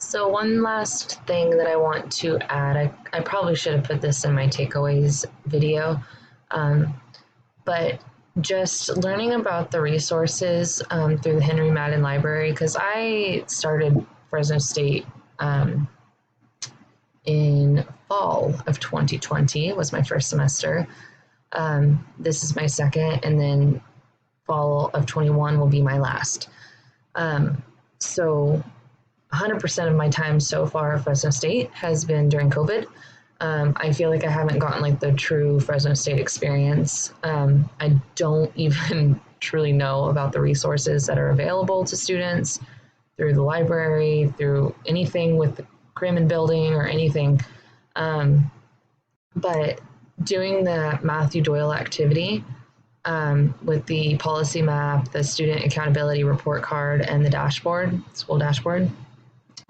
So one last thing that I want to add, I probably should have put this in my takeaways video, um, but just learning about the resources through the Henry Madden Library, because I started Fresno State in fall of 2020 was my first semester. This is my second, and then fall of 21 will be my last. So 100% of my time so far at Fresno State has been during COVID. I feel like I haven't gotten like the true Fresno State experience. I don't even truly know about the resources that are available to students through the library, through anything with the Cramen building or anything. But doing the Matthew Doyle activity with the policy map, the student accountability report card, and the dashboard, school dashboard,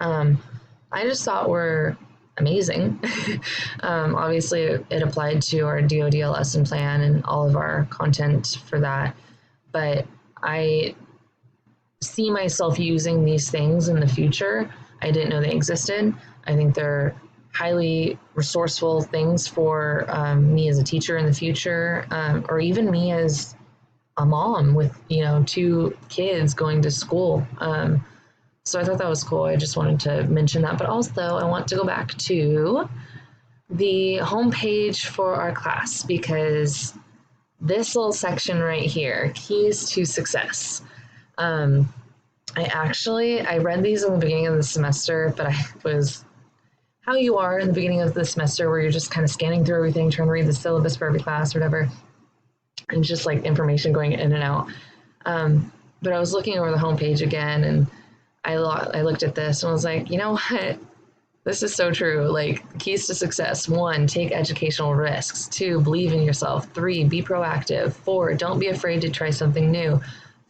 I just thought were amazing. Obviously, it applied to our DoD lesson plan and all of our content for that. But I see myself using these things in the future. I didn't know they existed. I think they're highly resourceful things for me as a teacher in the future, or even me as a mom with, two kids going to school. So I thought that was cool. I just wanted to mention that. But also, I want to go back to the homepage for our class, because this little section right here, keys to success. I read these in the beginning of the semester, but I was how you are in the beginning of the semester where you're just kind of scanning through everything, trying to read the syllabus for every class or whatever, and just like information going in and out. But I was looking over the homepage again, and I looked at this and was like, you know what? This is so true. Like, keys to success: 1, take educational risks. 2, believe in yourself. 3, be proactive. 4, don't be afraid to try something new.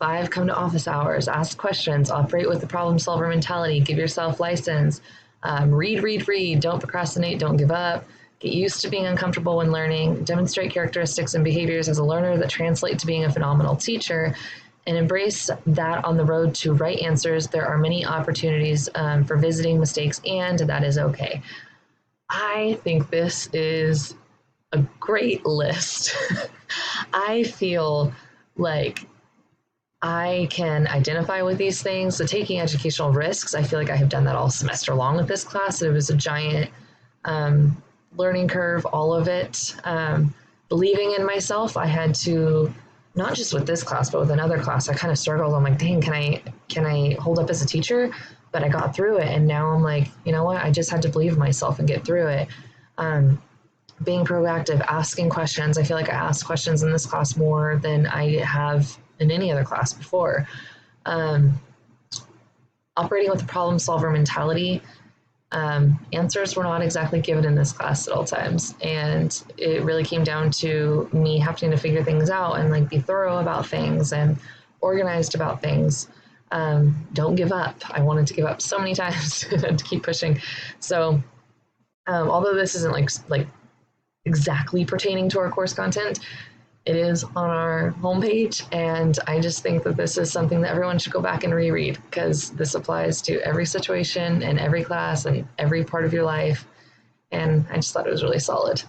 5, come to office hours, ask questions, operate with the problem solver mentality, give yourself license, read, don't procrastinate, don't give up, get used to being uncomfortable when learning, demonstrate characteristics and behaviors as a learner that translate to being a phenomenal teacher, and embrace that on the road to right answers. There are many opportunities for visiting mistakes, and that is okay. I think this is a great list. I feel like I can identify with these things. So taking educational risks, I feel like I have done that all semester long with this class. It was a giant learning curve, all of it. Believing in myself, I had to, not just with this class, but with another class, I kind of struggled. I'm like, dang, can I hold up as a teacher? But I got through it. And now I'm like, you know what? I just had to believe in myself and get through it. Being proactive, asking questions. I feel like I asked questions in this class more than I have in any other class before. Operating with a problem solver mentality. Answers were not exactly given in this class at all times. And it really came down to me having to figure things out and like be thorough about things and organized about things. Don't give up. I wanted to give up so many times to keep pushing. So although this isn't like exactly pertaining to our course content, it is on our homepage, and I just think that this is something that everyone should go back and reread, because this applies to every situation and every class and every part of your life, and I just thought it was really solid.